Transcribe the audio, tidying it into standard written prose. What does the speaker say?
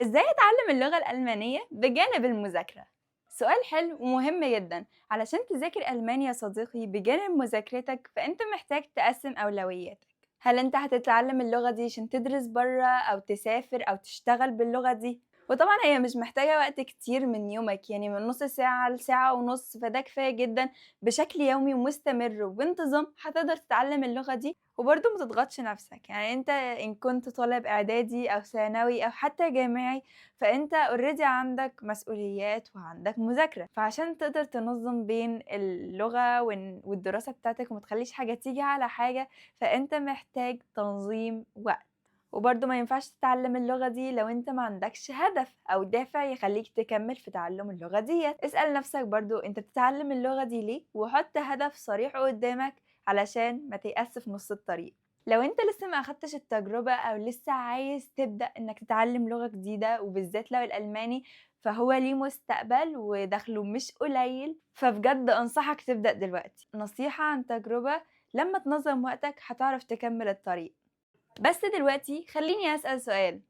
إزاي أتعلم اللغة الألمانية بجانب المذاكرة؟ سؤال حلو ومهم جدا. علشان تذاكر ألماني يا صديقي بجانب مذاكرتك فأنت محتاج تقسم أولوياتك. هل أنت هتتعلم اللغة دي عشان تدرس برا أو تسافر أو تشتغل باللغة دي؟ وطبعا هي مش محتاجة وقت كتير من يومك، يعني من نص ساعة لساعة ونص، فده كفاية جدا. بشكل يومي ومستمر وبانتظام هتقدر تتعلم اللغة دي، وبرضه متضغطش نفسك. يعني انت إن كنت طالب إعدادي أو ثانوي أو حتى جامعي فأنت already عندك مسؤوليات وعندك مذاكرة، فعشان تقدر تنظم بين اللغة والدراسة بتاعتك وما تخليش حاجة تيجي على حاجة، فأنت محتاج تنظيم وقت. وبرضه ما ينفعش تتعلم اللغة دي لو انت ما عندكش هدف أو دافع يخليك تكمل في تعلم اللغة دي. اسأل نفسك برضه انت بتتعلم اللغة دي ليه، وحط هدف صريح قدامك علشان ما تيأس في نص الطريق. لو انت لسه ما اخدتش التجربة او لسه عايز تبدأ انك تتعلم لغة جديدة وبالذات لو الألماني، فهو ليه مستقبل ودخله مش قليل، فبجد انصحك تبدأ دلوقتي. نصيحة عن تجربة، لما تنظم وقتك هتعرف تكمل الطريق. بس دلوقتي خليني أسأل سؤال،